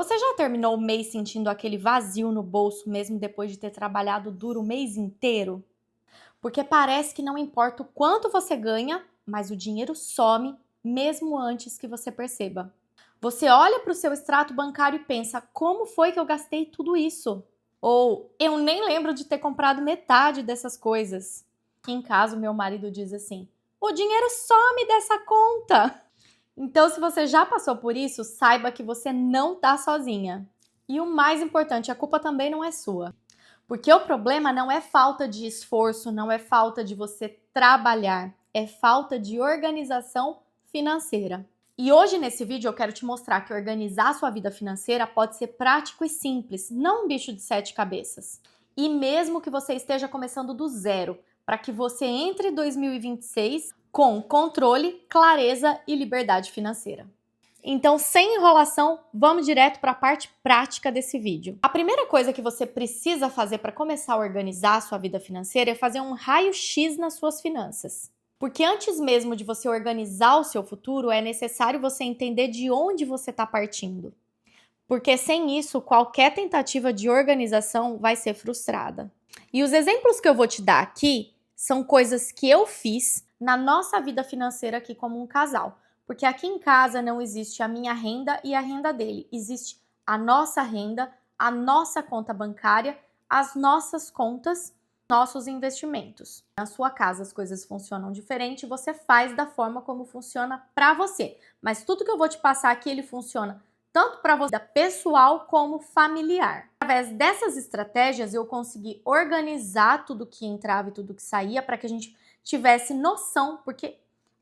Você já terminou o mês sentindo aquele vazio no bolso mesmo depois de ter trabalhado duro o mês inteiro? Porque parece que não importa o quanto você ganha, mas o dinheiro some mesmo antes que você perceba. Você olha para o seu extrato bancário e pensa: como foi que eu gastei tudo isso? Ou eu nem lembro de ter comprado metade dessas coisas. Aqui em casa, o meu marido diz assim: o dinheiro some dessa conta. Então, se você já passou por isso, saiba que você não está sozinha. E o mais importante, a culpa também não é sua. Porque o problema não é falta de esforço, não é falta de você trabalhar, é falta de organização financeira. E hoje nesse vídeo eu quero te mostrar que organizar a sua vida financeira pode ser prático e simples, não um bicho de 7 cabeças. E mesmo que você esteja começando do zero, para que você entre em 2026 com controle, clareza e liberdade financeira. Então, sem enrolação, vamos direto para a parte prática desse vídeo. A primeira coisa que você precisa fazer para começar a organizar a sua vida financeira é fazer um raio-x nas suas finanças. Porque antes mesmo de você organizar o seu futuro, é necessário você entender de onde você está partindo. Porque sem isso, qualquer tentativa de organização vai ser frustrada. E os exemplos que eu vou te dar aqui são coisas que eu fiz na nossa vida financeira aqui como um casal. Porque aqui em casa não existe a minha renda e a renda dele. Existe a nossa renda, a nossa conta bancária, as nossas contas, nossos investimentos. Na sua casa as coisas funcionam diferente, você faz da forma como funciona para você. Mas tudo que eu vou te passar aqui, ele funciona tanto para você pessoal como familiar. Através dessas estratégias eu consegui organizar tudo que entrava e tudo que saía para que a gente tivesse noção, porque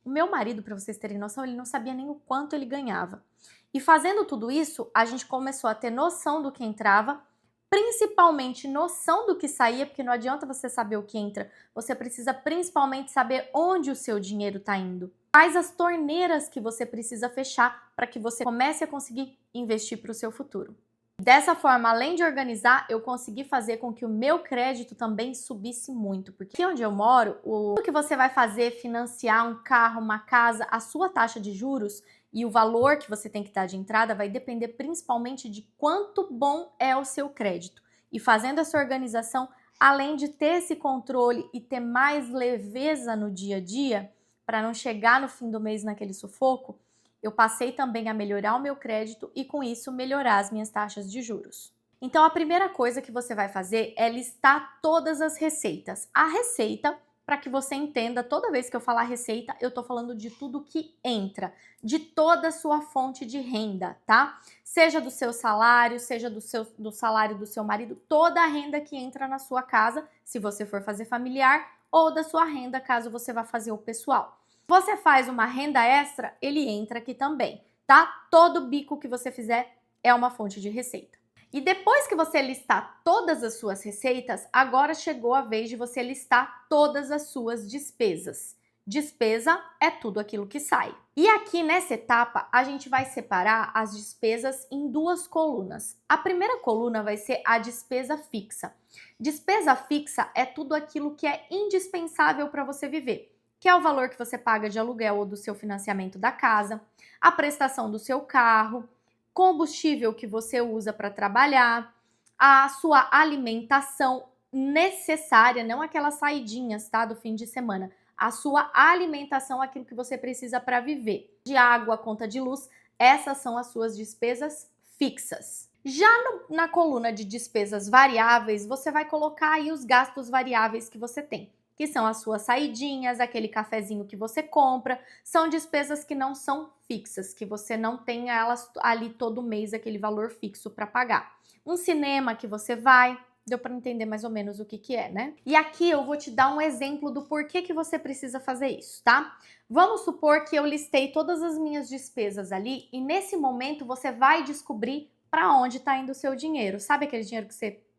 o meu marido, para vocês terem noção, ele não sabia nem o quanto ele ganhava. E fazendo tudo isso, a gente começou a ter noção do que entrava, principalmente noção do que saía, porque não adianta você saber o que entra, você precisa principalmente saber onde o seu dinheiro está indo. Quais as torneiras que você precisa fechar para que você comece a conseguir investir para o seu futuro. Dessa forma, além de organizar, eu consegui fazer com que o meu crédito também subisse muito. Porque aqui onde eu moro, tudo que você vai fazer, financiar um carro, uma casa, a sua taxa de juros e o valor que você tem que dar de entrada vai depender principalmente de quanto bom é o seu crédito. E fazendo essa organização, além de ter esse controle e ter mais leveza no dia a dia, para não chegar no fim do mês naquele sufoco, eu passei também a melhorar o meu crédito e com isso melhorar as minhas taxas de juros. Então a primeira coisa que você vai fazer é listar todas as receitas. A receita, para que você entenda, toda vez que eu falar receita, eu tô falando de tudo que entra, de toda a sua fonte de renda, tá? Seja do seu salário, seja do salário do seu marido, toda a renda que entra na sua casa, se você for fazer familiar, ou da sua renda, caso você vá fazer o pessoal. Você faz uma renda extra, ele entra aqui também, tá? Todo bico que você fizer é uma fonte de receita. E depois que você listar todas as suas receitas, agora chegou a vez de você listar todas as suas despesas. Despesa é tudo aquilo que sai. E aqui nessa etapa, a gente vai separar as despesas em duas colunas. A primeira coluna vai ser a despesa fixa. Despesa fixa é tudo aquilo que é indispensável para você viver, que é o valor que você paga de aluguel ou do seu financiamento da casa, a prestação do seu carro, combustível que você usa para trabalhar, a sua alimentação necessária, não aquelas saidinhas, tá, do fim de semana. A sua alimentação, aquilo que você precisa para viver. De água, conta de luz, essas são as suas despesas fixas. Já na coluna de despesas variáveis, você vai colocar aí os gastos variáveis que você tem, que são as suas saidinhas, aquele cafezinho que você compra, são despesas que não são fixas, que você não tem elas ali todo mês, aquele valor fixo para pagar. Um cinema que você vai, deu para entender mais ou menos o que é, né? E aqui eu vou te dar um exemplo do porquê que você precisa fazer isso, tá? Vamos supor que eu listei todas as minhas despesas ali e nesse momento você vai descobrir para onde está indo o seu dinheiro. Sabe aquele dinheiro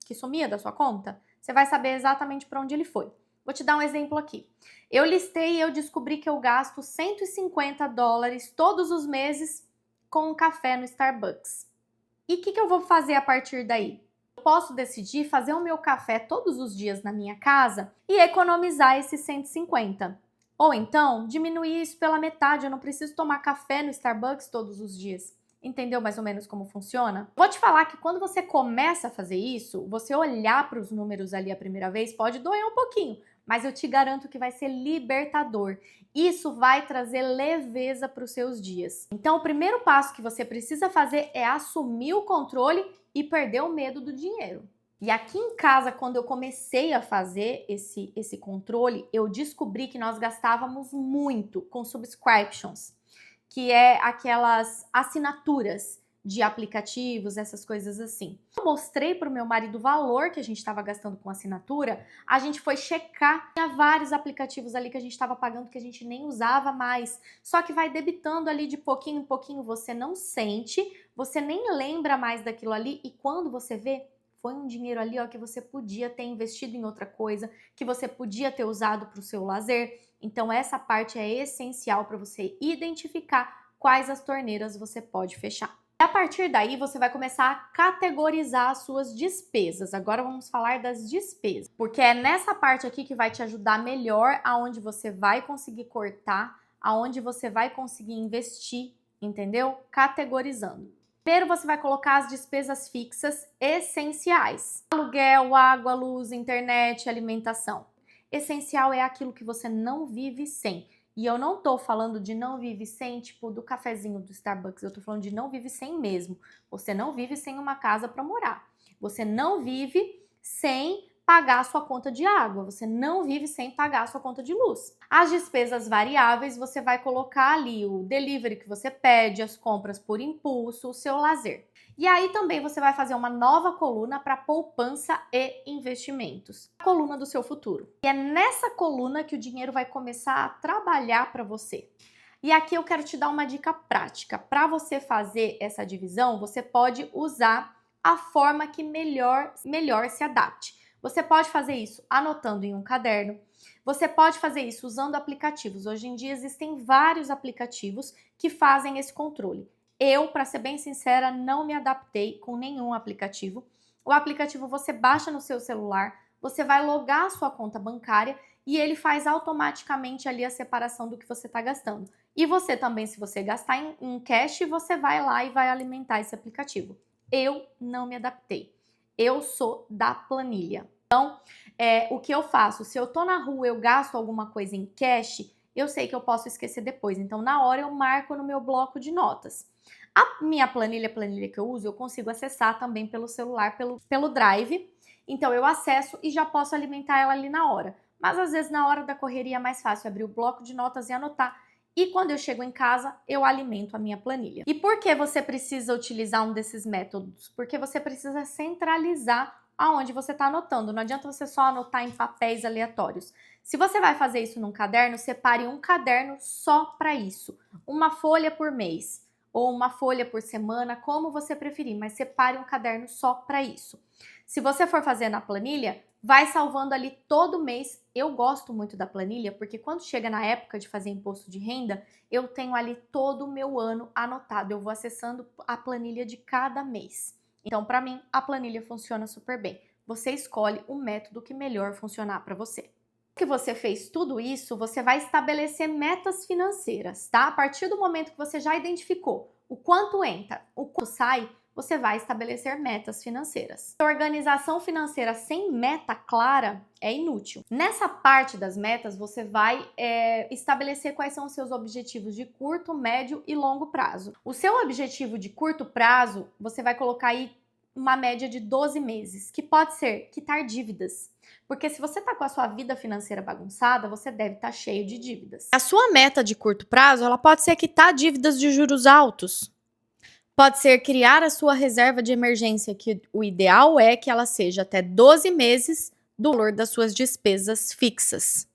que sumia da sua conta? Você vai saber exatamente para onde ele foi. Vou te dar um exemplo aqui. Eu listei e eu descobri que eu gasto $150 todos os meses com um café no Starbucks. E o que eu vou fazer a partir daí? Eu posso decidir fazer o meu café todos os dias na minha casa e economizar esses 150. Ou então, diminuir isso pela metade. Eu não preciso tomar café no Starbucks todos os dias. Entendeu mais ou menos como funciona? Vou te falar que quando você começa a fazer isso, você olhar para os números ali a primeira vez pode doer um pouquinho, mas eu te garanto que vai ser libertador. Isso vai trazer leveza para os seus dias. Então, o primeiro passo que você precisa fazer é assumir o controle e perder o medo do dinheiro. E aqui em casa, quando eu comecei a fazer esse controle, eu descobri que nós gastávamos muito com subscriptions, que é aquelas assinaturas de aplicativos, essas coisas assim. Eu mostrei para o meu marido o valor que a gente estava gastando com assinatura, a gente foi checar, tinha vários aplicativos ali que a gente estava pagando que a gente nem usava mais, só que vai debitando ali de pouquinho em pouquinho, você não sente, você nem lembra mais daquilo ali e quando você vê, foi um dinheiro ali ó, que você podia ter investido em outra coisa, que você podia ter usado para o seu lazer. Então essa parte é essencial para você identificar quais as torneiras você pode fechar. A partir daí você vai começar a categorizar as suas despesas. Agora vamos falar das despesas, porque é nessa parte aqui que vai te ajudar melhor aonde você vai conseguir cortar, aonde você vai conseguir investir, entendeu? Categorizando. Primeiro você vai colocar as despesas fixas essenciais. Aluguel, água, luz, internet, alimentação. Essencial é aquilo que você não vive sem. E eu não tô falando de não vive sem, tipo, do cafezinho do Starbucks. Eu tô falando de não vive sem mesmo. Você não vive sem uma casa para morar. Você não vive sem pagar a sua conta de água. Você não vive sem pagar a sua conta de luz. As despesas variáveis, você vai colocar ali o delivery que você pede, as compras por impulso, o seu lazer. E aí também você vai fazer uma nova coluna para poupança e investimentos. A coluna do seu futuro. E é nessa coluna que o dinheiro vai começar a trabalhar para você. E aqui eu quero te dar uma dica prática. Para você fazer essa divisão, você pode usar a forma que melhor se adapte. Você pode fazer isso anotando em um caderno. Você pode fazer isso usando aplicativos. Hoje em dia existem vários aplicativos que fazem esse controle. Eu, para ser bem sincera, não me adaptei com nenhum aplicativo. O aplicativo você baixa no seu celular, você vai logar a sua conta bancária e ele faz automaticamente ali a separação do que você está gastando. E você também, se você gastar em cash, você vai lá e vai alimentar esse aplicativo. Eu não me adaptei. Eu sou da planilha. Então, o que eu faço? Se eu tô na rua, eu gasto alguma coisa em cash, eu sei que eu posso esquecer depois. Então, na hora eu marco no meu bloco de notas. A minha planilha, a planilha que eu uso, eu consigo acessar também pelo celular, pelo Drive. Então, eu acesso e já posso alimentar ela ali na hora. Mas, às vezes, na hora da correria é mais fácil abrir o bloco de notas e anotar. E quando eu chego em casa, eu alimento a minha planilha. E por que você precisa utilizar um desses métodos? Porque você precisa centralizar aonde você está anotando. Não adianta você só anotar em papéis aleatórios. Se você vai fazer isso num caderno, separe um caderno só para isso. Uma folha por mês ou uma folha por semana, como você preferir, mas separe um caderno só para isso. Se você for fazer na planilha, vai salvando ali todo mês. Eu gosto muito da planilha porque quando chega na época de fazer imposto de renda, eu tenho ali todo o meu ano anotado. Eu vou acessando a planilha de cada mês. Então, para mim, a planilha funciona super bem. Você escolhe o método que melhor funcionar para você. Que você fez tudo isso, você vai estabelecer metas financeiras, tá? A partir do momento que você já identificou o quanto entra, o quanto sai, você vai estabelecer metas financeiras. A organização financeira sem meta clara é inútil. Nessa parte das metas, você vai estabelecer quais são os seus objetivos de curto, médio e longo prazo. O seu objetivo de curto prazo, você vai colocar aí uma média de 12 meses, que pode ser quitar dívidas. Porque se você está com a sua vida financeira bagunçada, você deve estar cheio de dívidas. A sua meta de curto prazo, ela pode ser quitar dívidas de juros altos. Pode ser criar a sua reserva de emergência, que o ideal é que ela seja até 12 meses do valor das suas despesas fixas.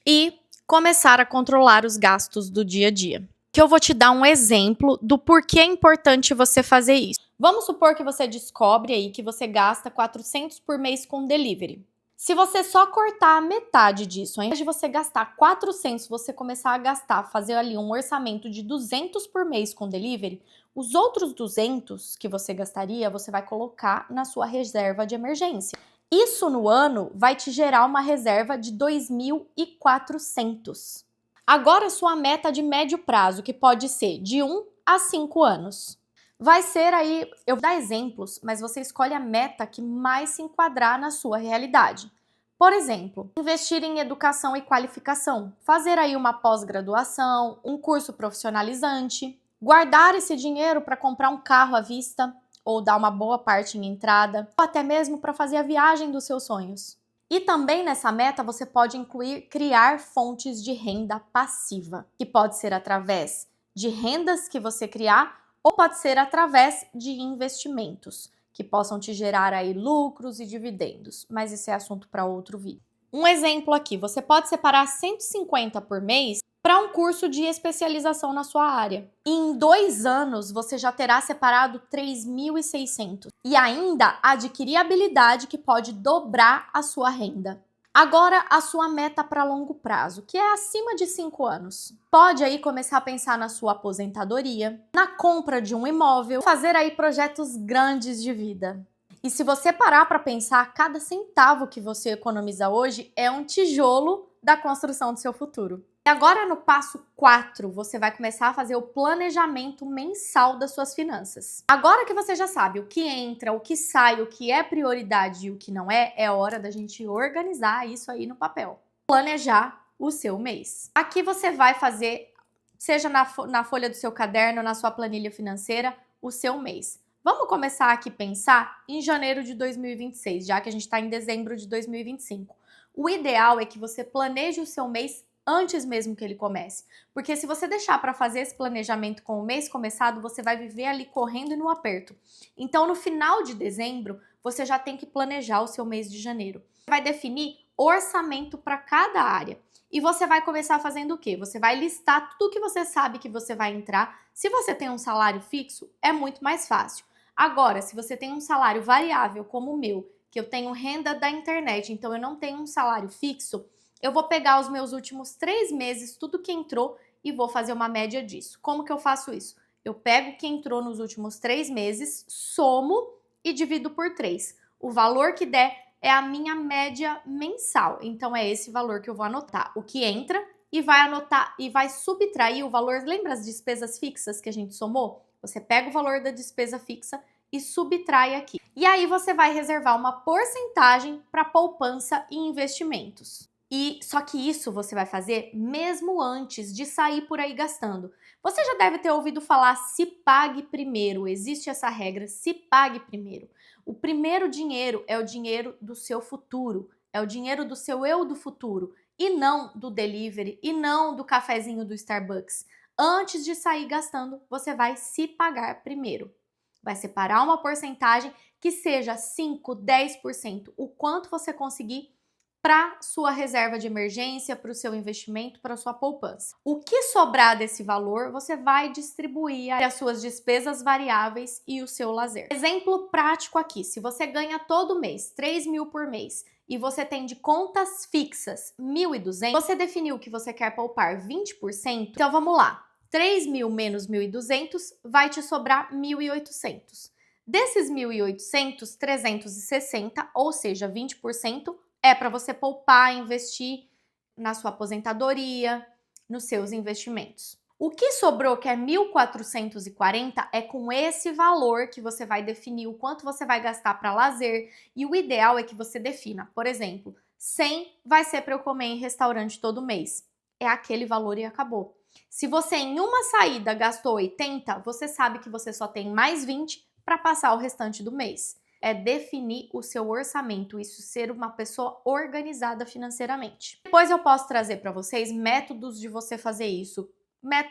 E começar a controlar os gastos do dia a dia. Que eu vou te dar um exemplo do porquê é importante você fazer isso. Vamos supor que você descobre aí que você gasta 400 por mês com delivery. Se você só cortar a metade disso, ao invés de você gastar 400, você começar a gastar, fazer ali um orçamento de 200 por mês com delivery, os outros 200 que você gastaria, você vai colocar na sua reserva de emergência. Isso no ano vai te gerar uma reserva de 2.400. Agora sua meta de médio prazo, que pode ser de 1 a 5 anos. Vai ser aí, eu vou dar exemplos, mas você escolhe a meta que mais se enquadrar na sua realidade. Por exemplo, investir em educação e qualificação, fazer aí uma pós-graduação, um curso profissionalizante, guardar esse dinheiro para comprar um carro à vista ou dar uma boa parte em entrada, ou até mesmo para fazer a viagem dos seus sonhos. E também nessa meta você pode incluir criar fontes de renda passiva, que pode ser através de rendas que você criar ou pode ser através de investimentos, que possam te gerar aí lucros e dividendos, mas isso é assunto para outro vídeo. Um exemplo aqui, você pode separar 150 por mês para um curso de especialização na sua área. E em 2 anos, você já terá separado 3.600 e ainda adquirir habilidade que pode dobrar a sua renda. Agora, a sua meta para longo prazo, que é acima de 5 anos. Pode aí começar a pensar na sua aposentadoria, na compra de um imóvel, fazer aí projetos grandes de vida. E se você parar para pensar, cada centavo que você economiza hoje é um tijolo da construção do seu futuro. E agora no passo 4, você vai começar a fazer o planejamento mensal das suas finanças. Agora que você já sabe o que entra, o que sai, o que é prioridade e o que não é hora da gente organizar isso aí no papel. Planejar o seu mês. Aqui você vai fazer, seja na folha do seu caderno, na sua planilha financeira, o seu mês. Vamos começar aqui a pensar em janeiro de 2026, já que a gente está em dezembro de 2025. O ideal é que você planeje o seu mês antes mesmo que ele comece. Porque se você deixar para fazer esse planejamento com o mês começado, você vai viver ali correndo e no aperto. Então, no final de dezembro, você já tem que planejar o seu mês de janeiro. Você vai definir orçamento para cada área. E você vai começar fazendo o quê? Você vai listar tudo que você sabe que você vai entrar. Se você tem um salário fixo, é muito mais fácil. Agora, se você tem um salário variável como o meu, que eu tenho renda da internet, então eu não tenho um salário fixo, eu vou pegar os meus últimos 3 meses, tudo que entrou, e vou fazer uma média disso. Como que eu faço isso? Eu pego o que entrou nos últimos 3 meses, somo e divido por 3. O valor que der é a minha média mensal. Então é esse valor que eu vou anotar. O que entra e vai anotar e vai subtrair o valor. Lembra as despesas fixas que a gente somou? Você pega o valor da despesa fixa e subtrai aqui. E aí você vai reservar uma porcentagem para poupança e investimentos. E só que isso você vai fazer mesmo antes de sair por aí gastando. Você já deve ter ouvido falar se pague primeiro. Existe essa regra, se pague primeiro. O primeiro dinheiro é o dinheiro do seu futuro, é o dinheiro do seu eu do futuro e não do delivery e não do cafezinho do Starbucks. Antes de sair gastando, você vai se pagar primeiro. Vai separar uma porcentagem que seja 5, 10%, o quanto você conseguir para sua reserva de emergência, para o seu investimento, para a sua poupança. O que sobrar desse valor, você vai distribuir as suas despesas variáveis e o seu lazer. Exemplo prático aqui, se você ganha todo mês 3.000 por mês e você tem de contas fixas 1.200, você definiu que você quer poupar 20%, então vamos lá, 3.000 menos 1.200 vai te sobrar 1.800. Desses 1.800, 360, ou seja, 20%, é para você poupar, investir na sua aposentadoria, nos seus investimentos. O que sobrou, que é 1.440, é com esse valor que você vai definir o quanto você vai gastar para lazer. E o ideal é que você defina, por exemplo, 100 vai ser para eu comer em restaurante todo mês. É aquele valor e acabou. Se você em uma saída gastou 80, você sabe que você só tem mais 20 para passar o restante do mês. É definir o seu orçamento, isso ser uma pessoa organizada financeiramente. Depois eu posso trazer para vocês métodos de você fazer isso.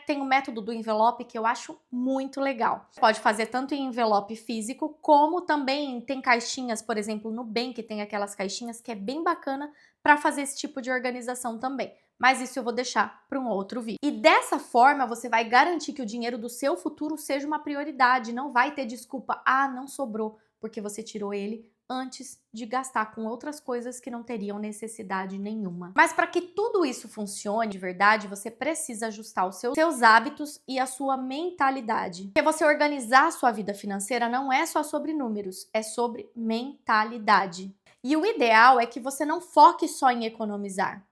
Tem o método do envelope que eu acho muito legal. Pode fazer tanto em envelope físico, como também tem caixinhas, por exemplo, no Nubank tem aquelas caixinhas que é bem bacana para fazer esse tipo de organização também. Mas isso eu vou deixar para um outro vídeo. E dessa forma você vai garantir que o dinheiro do seu futuro seja uma prioridade, não vai ter desculpa, não sobrou, porque você tirou ele antes de gastar com outras coisas que não teriam necessidade nenhuma. Mas para que tudo isso funcione de verdade, você precisa ajustar os seus hábitos e a sua mentalidade. Porque você organizar a sua vida financeira não é só sobre números, é sobre mentalidade. E o ideal é que você não foque só em economizar.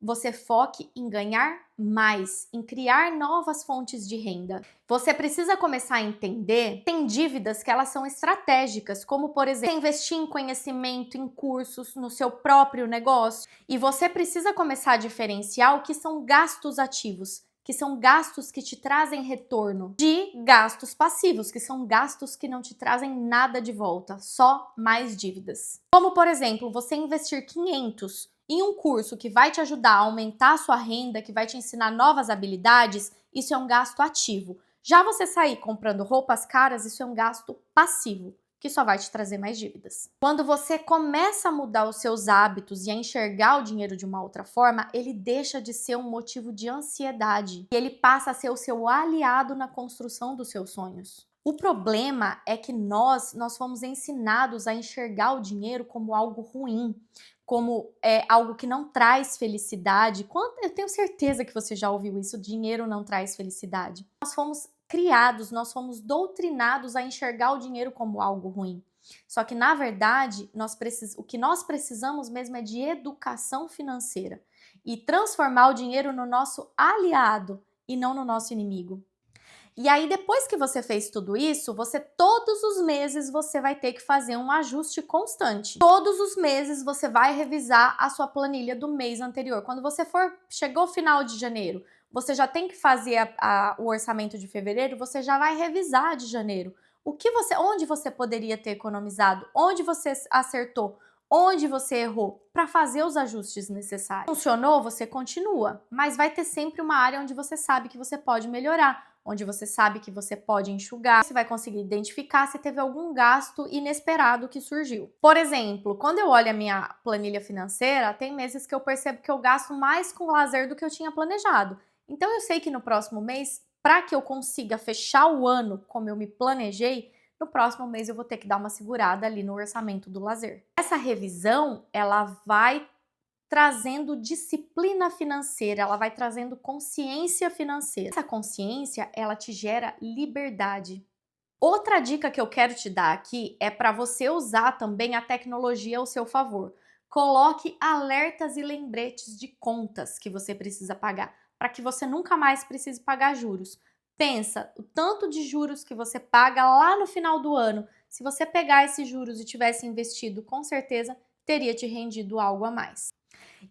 você foque em ganhar mais, em criar novas fontes de renda. Você precisa começar a entender, tem dívidas que elas são estratégicas, como por exemplo, investir em conhecimento, em cursos, no seu próprio negócio. E você precisa começar a diferenciar o que são gastos ativos, que são gastos que te trazem retorno, de gastos passivos, que são gastos que não te trazem nada de volta, só mais dívidas. Como por exemplo, você investir 500 em um curso que vai te ajudar a aumentar a sua renda, que vai te ensinar novas habilidades, isso é um gasto ativo. Já você sair comprando roupas caras, isso é um gasto passivo, que só vai te trazer mais dívidas. Quando você começa a mudar os seus hábitos e a enxergar o dinheiro de uma outra forma, ele deixa de ser um motivo de ansiedade e ele passa a ser o seu aliado na construção dos seus sonhos. O problema é que nós fomos ensinados a enxergar o dinheiro como algo ruim, como algo que não traz felicidade. Eu tenho certeza que você já ouviu isso, dinheiro não traz felicidade. Nós fomos criados, nós fomos doutrinados a enxergar o dinheiro como algo ruim. Só que, na verdade, o que nós precisamos mesmo é de educação financeira e transformar o dinheiro no nosso aliado e não no nosso inimigo. E aí, depois que você fez tudo isso, todos os meses você vai ter que fazer um ajuste constante. Todos os meses você vai revisar a sua planilha do mês anterior. Quando chegou o final de janeiro, você já tem que fazer o orçamento de fevereiro, você já vai revisar de janeiro. Onde você poderia ter economizado? Onde você acertou? Onde você errou? Para fazer os ajustes necessários. Funcionou? Você continua, mas vai ter sempre uma área onde você sabe que você pode melhorar, onde você sabe que você pode enxugar, você vai conseguir identificar se teve algum gasto inesperado que surgiu. Por exemplo, quando eu olho a minha planilha financeira, tem meses que eu percebo que eu gasto mais com lazer do que eu tinha planejado. Então eu sei que no próximo mês, para que eu consiga fechar o ano como eu me planejei, no próximo mês eu vou ter que dar uma segurada ali no orçamento do lazer. Essa revisão, ela vai trazendo disciplina financeira, ela vai trazendo consciência financeira. Essa consciência, ela te gera liberdade. Outra dica que eu quero te dar aqui é para você usar também a tecnologia ao seu favor. Coloque alertas e lembretes de contas que você precisa pagar, para que você nunca mais precise pagar juros. Pensa, o tanto de juros que você paga lá no final do ano. Se você pegar esses juros e tivesse investido, com certeza teria te rendido algo a mais.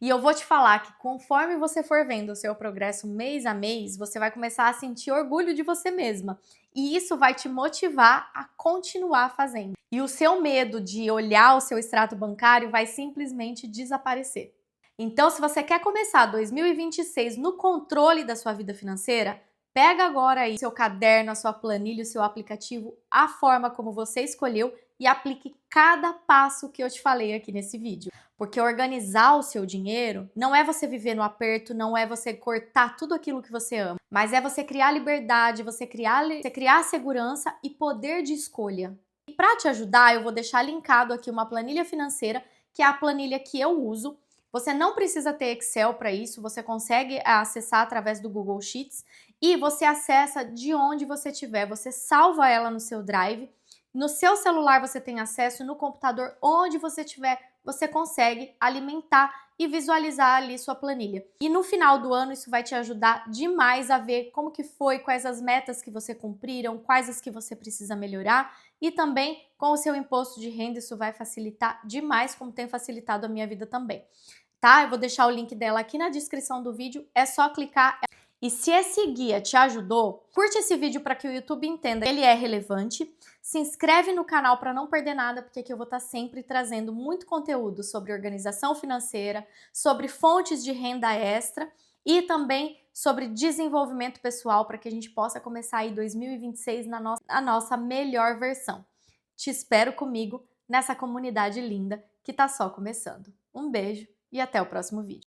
E eu vou te falar que conforme você for vendo o seu progresso mês a mês, você vai começar a sentir orgulho de você mesma. E isso vai te motivar a continuar fazendo. E o seu medo de olhar o seu extrato bancário vai simplesmente desaparecer. Então, se você quer começar 2026 no controle da sua vida financeira, pega agora aí seu caderno, a sua planilha, o seu aplicativo, a forma como você escolheu e aplique cada passo que eu te falei aqui nesse vídeo. Porque organizar o seu dinheiro não é você viver no aperto, não é você cortar tudo aquilo que você ama, mas é você criar liberdade, você criar segurança e poder de escolha. E para te ajudar, eu vou deixar linkado aqui uma planilha financeira, que é a planilha que eu uso. Você não precisa ter Excel para isso, você consegue acessar através do Google Sheets e você acessa de onde você estiver, você salva ela no seu Drive. No seu celular você tem acesso, no computador, onde você estiver, você consegue alimentar e visualizar ali sua planilha. E no final do ano isso vai te ajudar demais a ver como que foi, quais as metas que você cumpriram, quais as que você precisa melhorar e também com o seu imposto de renda isso vai facilitar demais, como tem facilitado a minha vida também. Tá? Eu vou deixar o link dela aqui na descrição do vídeo, é só clicar. E se esse guia te ajudou, curte esse vídeo para que o YouTube entenda que ele é relevante. Se inscreve no canal para não perder nada, porque aqui eu vou estar sempre trazendo muito conteúdo sobre organização financeira, sobre fontes de renda extra e também sobre desenvolvimento pessoal para que a gente possa começar aí 2026 na nossa melhor versão. Te espero comigo nessa comunidade linda que está só começando. Um beijo e até o próximo vídeo.